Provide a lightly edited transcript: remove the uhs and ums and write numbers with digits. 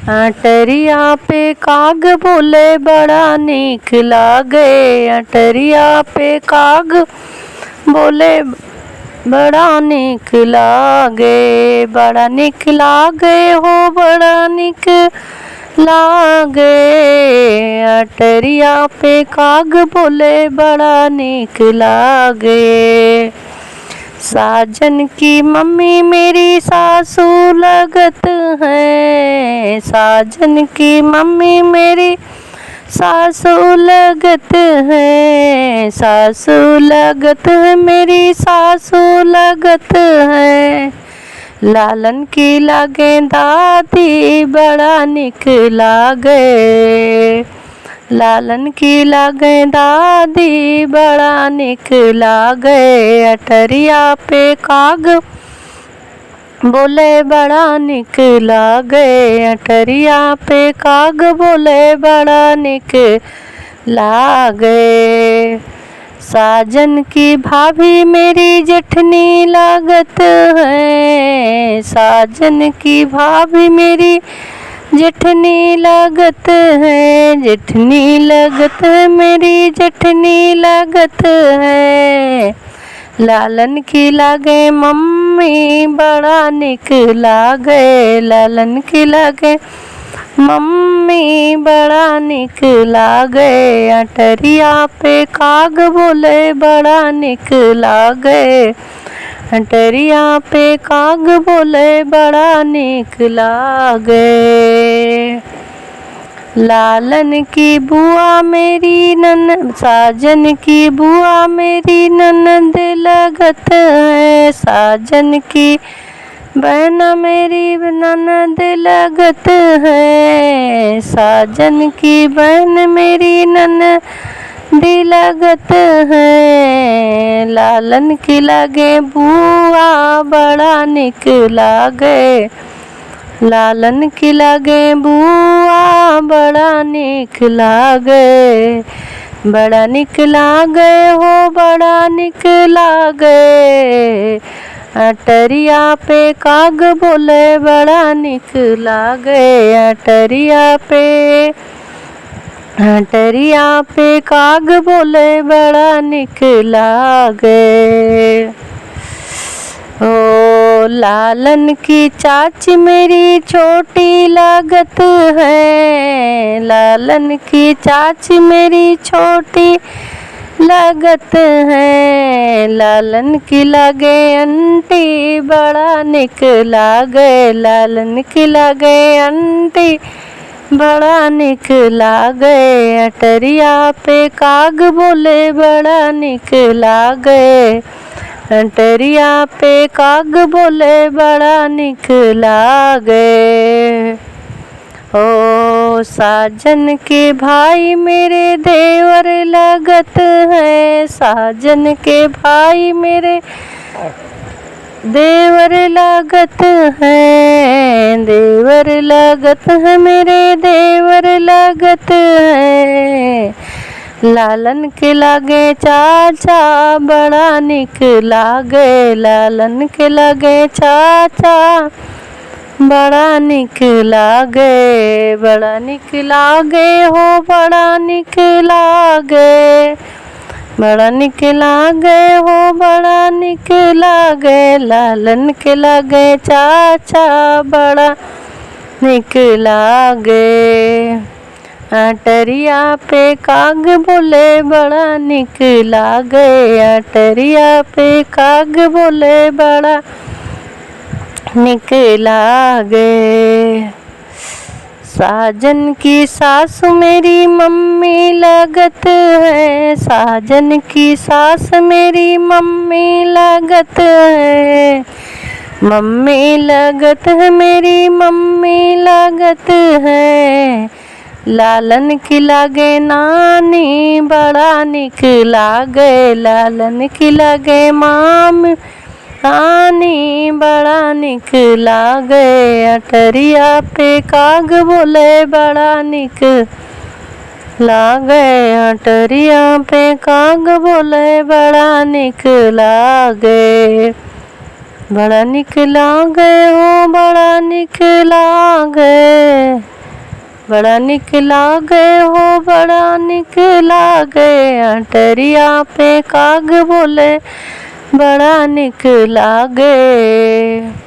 अटरिया पे काग बोले बड़ा नीक लागे। अटरिया पे काग बोले बड़ा नीक लागे। बड़ा नीक लागे हो बड़ा नीक लागे। अटरिया पे काग बोले बड़ा नीक लागे। साजन की मम्मी मेरी सासू लगत है। साजन की मम्मी मेरी सासू लगत है। सासू लगत है मेरी सासू लगत है। लालन की लागे दादी बड़ा निक लागे। लालन की लागे दादी बड़ा निक लागे। अटरिया पे काग बोले बड़ा निक लागे। अटरिया पे काग बोले बड़ा निक लागे। साजन की भाभी मेरी जेठनी लागत है। साजन की भाभी मेरी जेठनी लागत है। जेठनी लागत है मेरी जेठनी लागत है। लालन की लागे मम्मी बड़ा निक लागे। लालन की लागे मम्मी बड़ा निक लागे। अटरिया पे काग बोले बड़ा निक लागे। अटरिया पे काग बोले बड़ा निक लागे। लालन की बुआ मेरी ननद साजन की बुआ मेरी ननद लगत है। साजन की बहन मेरी ननद लगत है। साजन की बहन मेरी ननद लगत है। लालन की लगे बुआ बड़ा निक लागे। लालन की लगे बुआ बड़ा निक लागे। बड़ा निक लागे हो बड़ा निक लागे। अटरिया पे काग बोले बड़ा निक लागे। अटरिया पे काग बोले बड़ा निक लागे। ओ लालन की चाची मेरी छोटी लागत है। लालन की चाची मेरी छोटी लागत है। लालन की लागे आंटी बड़ा निक लागे। लालन की लागे आंटी बड़ा निक लागे। अटरिया पे काग बोले बड़ा निक लागे। अटरिया पे काग बोले बड़ा निक लागे। ओ साजन के भाई मेरे देवर लगत है। साजन के भाई मेरे देवर लागत है। देवर लागत है मेरे देवर लागत है। लालन के लागे चाचा बड़ा निक लागे। लालन के लागे चाचा बड़ा निक लागे। बड़ा निक लागे हो बड़ा निक लागे। बड़ा निक लागे हो बड़ा निक लागे। लालन के लागे चाचा बड़ा निक लागे। अटरिया पे काग बोले बड़ा निक लागे। अटरिया पे काग बोले बड़ा निक लागे। साजन की सासु मेरी मम्मी लगत है। साजन की सास मेरी मम्मी लगत है। मम्मी लगत है मेरी मम्मी लगत है। लालन की लागे नानी बड़ा निक लागे। लालन की लागे मामी नानी बड़ा निक लागे। अटरिया पे काग बोले बड़ा निक लागे। अटरिया पे काग बोले बड़ा निक लागे। बड़ा निक लागे हो बड़ा निक लागे। बड़ा निक लागे हो बड़ा निक लागे, अटरिया पे काग बोले बड़ा निक लागे।